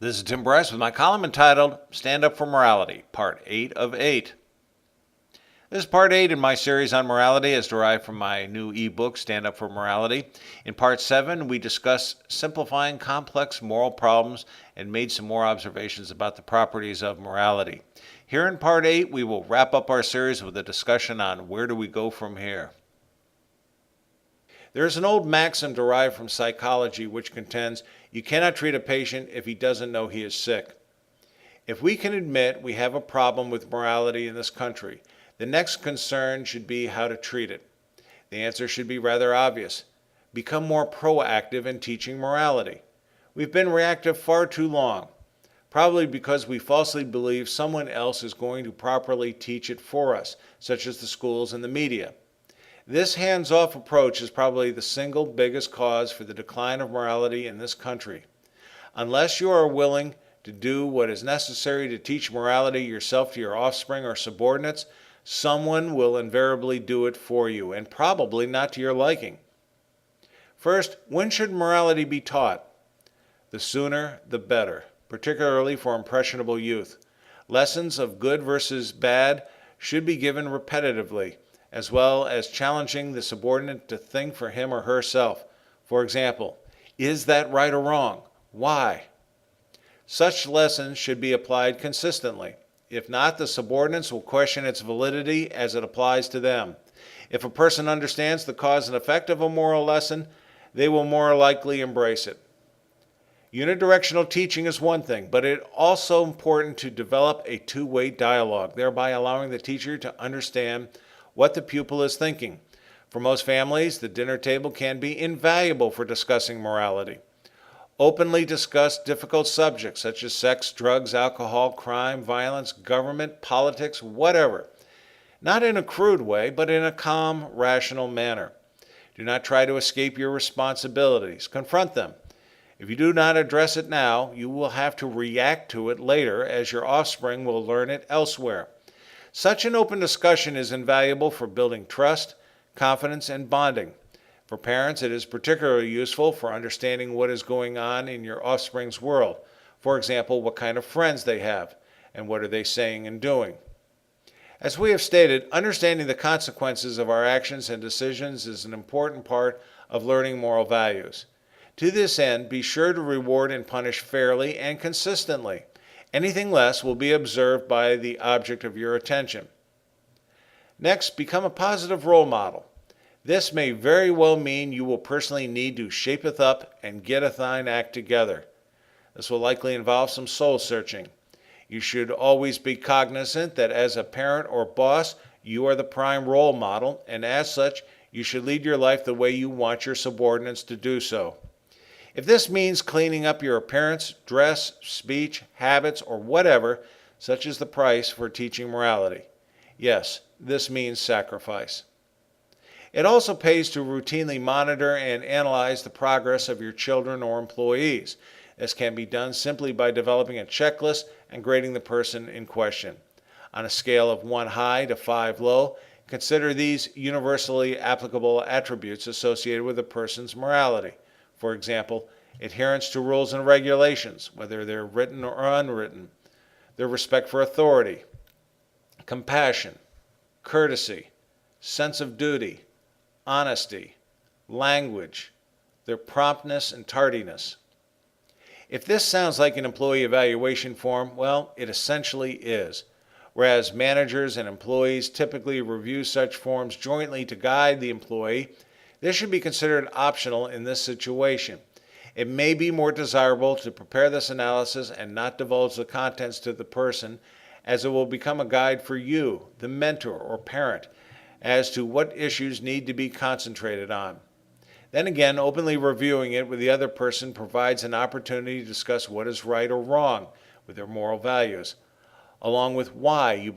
This is Tim Bryce with my column entitled Stand Up for Morality, Part 8 of 8. This is Part 8 in my series on morality as derived from my new ebook, Stand Up for Morality. In Part 7, we discuss simplifying complex moral problems and made some more observations about the properties of morality. Here in Part 8, we will wrap up our series with a discussion on where do we go from here. There is an old maxim derived from psychology which contends you cannot treat a patient if he doesn't know he is sick. If we can admit we have a problem with morality in this country, the next concern should be how to treat it. The answer should be rather obvious. Become more proactive in teaching morality. We've been reactive far too long, probably because we falsely believe someone else is going to properly teach it for us, such as the schools and the media. This hands-off approach is probably the single biggest cause for the decline of morality in this country. Unless you are willing to do what is necessary to teach morality yourself to your offspring or subordinates, someone will invariably do it for you, and probably not to your liking. First, when should morality be taught? The sooner, the better, particularly for impressionable youth. Lessons of good versus bad should be given repetitively, as well as challenging the subordinate to think for him or herself. For example, is that right or wrong? Why? Such lessons should be applied consistently. If not, the subordinates will question its validity as it applies to them. If a person understands the cause and effect of a moral lesson, they will more likely embrace it. Unidirectional teaching is one thing, but it is also important to develop a two-way dialogue, thereby allowing the teacher to understand what the pupil is thinking. For most families, the dinner table can be invaluable for discussing morality. Openly discuss difficult subjects such as sex, drugs, alcohol, crime, violence, government, politics, whatever. Not in a crude way, but in a calm, rational manner. Do not try to escape your responsibilities. Confront them. If you do not address it now, you will have to react to it later, as your offspring will learn it elsewhere. Such an open discussion is invaluable for building trust, confidence, and bonding. For parents, it is particularly useful for understanding what is going on in your offspring's world. For example, what kind of friends they have, and what are they saying and doing. As we have stated, understanding the consequences of our actions and decisions is an important part of learning moral values. To this end, be sure to reward and punish fairly and consistently. Anything less will be observed by the object of your attention. Next, become a positive role model. This may very well mean you will personally need to shapeth up and getteth thine act together. This will likely involve some soul searching. You should always be cognizant that as a parent or boss, you are the prime role model, and as such, you should lead your life the way you want your subordinates to do so. If this means cleaning up your appearance, dress, speech, habits, or whatever, such is the price for teaching morality. Yes, this means sacrifice. It also pays to routinely monitor and analyze the progress of your children or employees. This can be done simply by developing a checklist and grading the person in question. On a scale of 1 high to 5 low, consider these universally applicable attributes associated with a person's morality. For example, adherence to rules and regulations, whether they're written or unwritten, their respect for authority, compassion, courtesy, sense of duty, honesty, language, their promptness and tardiness. If this sounds like an employee evaluation form, well, it essentially is. Whereas managers and employees typically review such forms jointly to guide the employee, this should be considered optional in this situation. It may be more desirable to prepare this analysis and not divulge the contents to the person, as it will become a guide for you, the mentor or parent, as to what issues need to be concentrated on. Then again, openly reviewing it with the other person provides an opportunity to discuss what is right or wrong with their moral values, along with why you